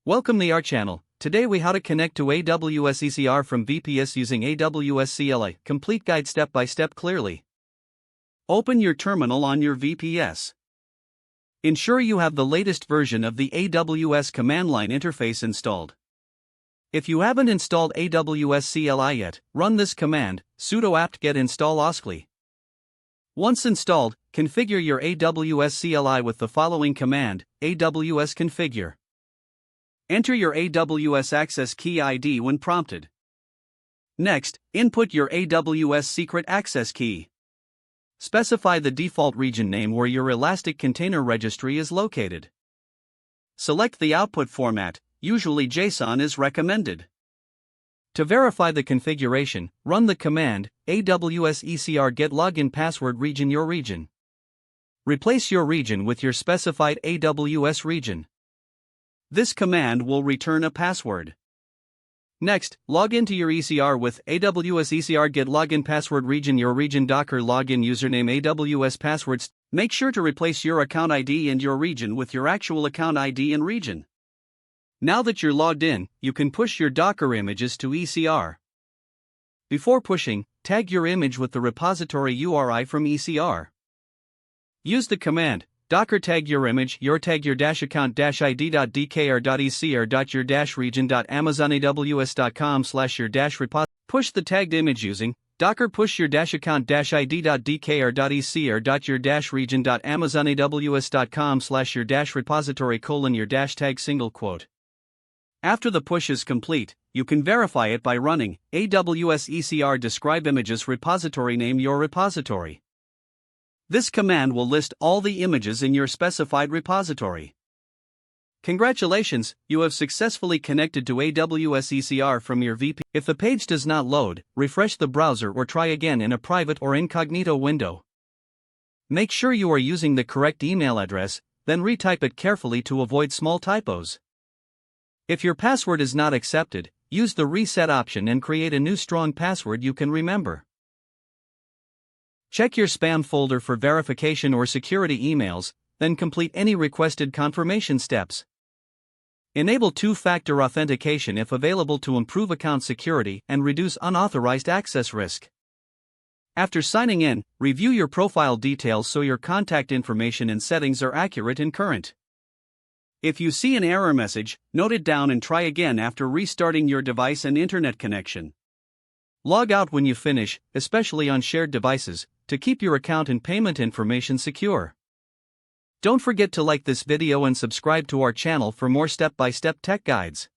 Welcome to our channel. Today we how to connect to AWS ECR from VPS using AWS CLI. Complete guide step by step clearly. Open your terminal on your VPS. Ensure you have the latest version of the AWS command line interface installed. If you haven't installed AWS CLI yet, run this command, sudo apt-get install OSCLI. Once installed, configure your AWS CLI with the following command, AWS configure. Enter your AWS access key ID when prompted. Next, input your AWS secret access key. Specify the default region name where your Elastic Container Registry is located. Select the output format, usually JSON is recommended. To verify the configuration, run the command, AWS ECR get login password region your region. Replace your region with your specified AWS region. This command will return a password. Next, log into your ECR with AWS ECR get login password region your region Docker login username AWS passwords. Make sure to replace your account ID and your region with your actual account ID and region. Now that you're logged in, you can push your Docker images to ECR. Before pushing, tag your image with the repository URI from ECR. Use the command docker tag your image your tag your account id.dkr.ecr.your region.amazonaws.com/your repository. Push the tagged image using docker push your account id.dkr.ecr.your region.amazonaws.com/your repository your tag single quote. After the push is complete, you can verify it by running AWS ECR describe images repository name your repository. This command will list all the images in your specified repository. Congratulations, you have successfully connected to AWS ECR from your VPS. If the page does not load, refresh the browser or try again in a private or incognito window. Make sure you are using the correct email address, then retype it carefully to avoid small typos. If your password is not accepted, use the reset option and create a new strong password you can remember. Check your spam folder for verification or security emails, then complete any requested confirmation steps. Enable two-factor authentication if available to improve account security and reduce unauthorized access risk. After signing in, review your profile details so your contact information and settings are accurate and current. If you see an error message, note it down and try again after restarting your device and internet connection. Log out when you finish, especially on shared devices, to keep your account and payment information secure. Don't forget to like this video and subscribe to our channel for more step-by-step tech guides.